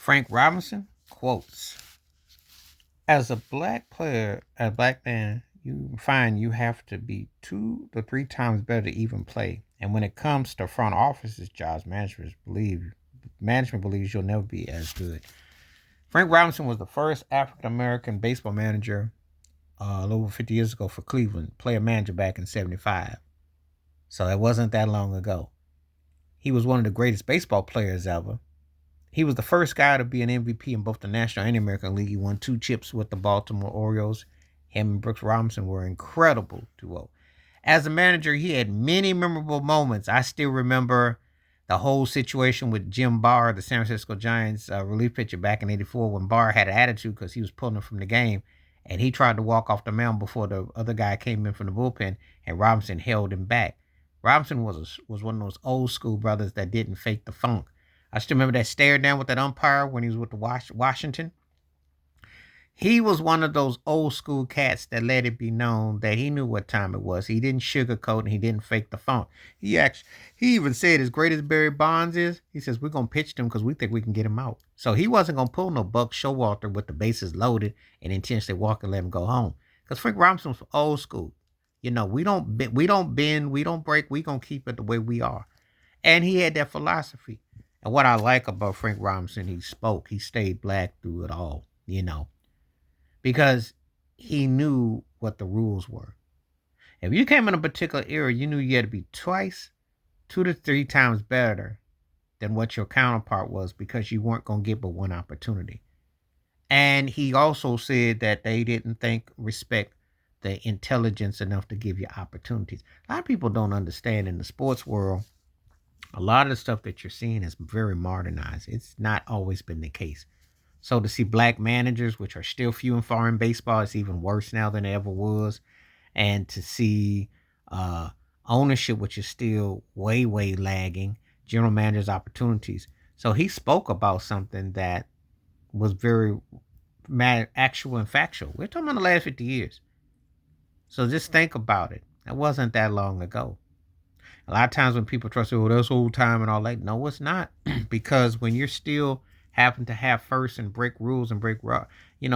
Frank Robinson quotes: As a black player, a black man, you find you have to be 2 to 3 times better to even play. And when it comes to front offices jobs, management believes you'll never be as good. Frank Robinson was the first African American baseball manager a little over 50 years ago for Cleveland, player manager back in '75. So it wasn't that long ago. He was one of the greatest baseball players ever. He was the first guy to be an MVP in both the National and American League. He won 2 chips with the Baltimore Orioles. Him and Brooks Robinson were incredible duo. As a manager, he had many memorable moments. I still remember the whole situation with Jim Barr, the San Francisco Giants relief pitcher back in '84, when Barr had an attitude because he was pulling him from the game, and he tried to walk off the mound before the other guy came in from the bullpen, and Robinson held him back. Robinson was one of those old school brothers that didn't fake the funk. I still remember that stare down with that umpire when he was with the Washington. He was one of those old school cats that let it be known that he knew what time it was. He didn't sugarcoat and he didn't fake the funk. He even said, as great as Barry Bonds is, he says, we're gonna pitch him because we think we can get him out. So he wasn't gonna pull no Buck Showalter with the bases loaded and intentionally walk and let him go home. Because Frank Robinson was old school. We don't bend, we don't break. We gonna keep it the way we are. And he had that philosophy. And what I like about Frank Robinson, he stayed black through it all. Because he knew what the rules were. If you came in a particular era, you knew you had to be 2 to 3 times better than what your counterpart was because you weren't going to get but one opportunity. And he also said that they didn't respect the intelligence enough to give you opportunities. A lot of people don't understand in the sports world, a lot of the stuff that you're seeing is very modernized. It's not always been the case. So to see black managers, which are still few and far in baseball, it's even worse now than it ever was. And to see ownership, which is still way, way lagging, general managers' opportunities. So he spoke about something that was very actual and factual. We're talking about the last 50 years. So just think about it. It wasn't that long ago. A lot of times when people try to say, oh, that's old time and all that. No, it's not. Because when you're still having to have first and break rules and break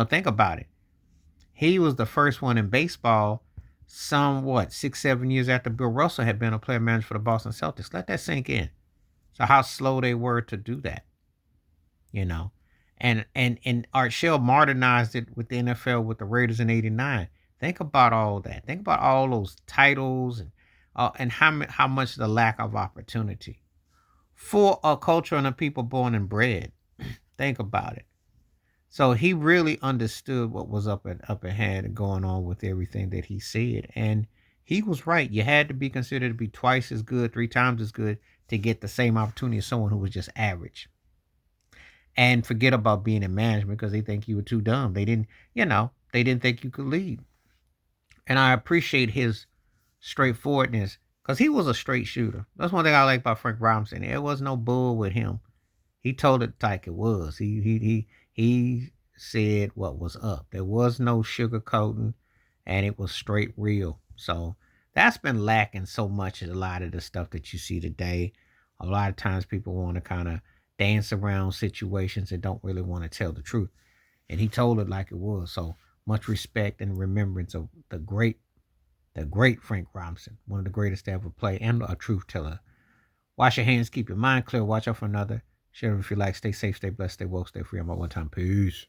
think about it. He was the first one in baseball, 6-7 years after Bill Russell had been a player manager for the Boston Celtics. Let that sink in. So how slow they were to do that, And Art Shell modernized it with the NFL with the Raiders in '89. Think about all that. Think about all those titles and how much the lack of opportunity for a culture and a people born and bred. Think about it. So he really understood what was up ahead and going on with everything that he said. And he was right. You had to be considered to be twice as good, 3 times as good to get the same opportunity as someone who was just average. And forget about being in management because they think you were too dumb. They didn't think you could lead. And I appreciate his straightforwardness because he was a straight shooter. That's one thing I like about Frank Robinson. There was no bull with him. He told it like it was. He said what was up. There was no sugarcoating, and it was straight real. So that's been lacking so much in a lot of the stuff that you see today. A lot of times people want to kind of dance around situations and don't really want to tell the truth. And he told it like it was. So much respect and remembrance of the great Frank Robinson, one of the greatest to ever play and a truth teller. Wash your hands, keep your mind clear, watch out for another. Share it if you like. Stay safe, stay blessed, stay woke, stay free. I'm at one time. Peace.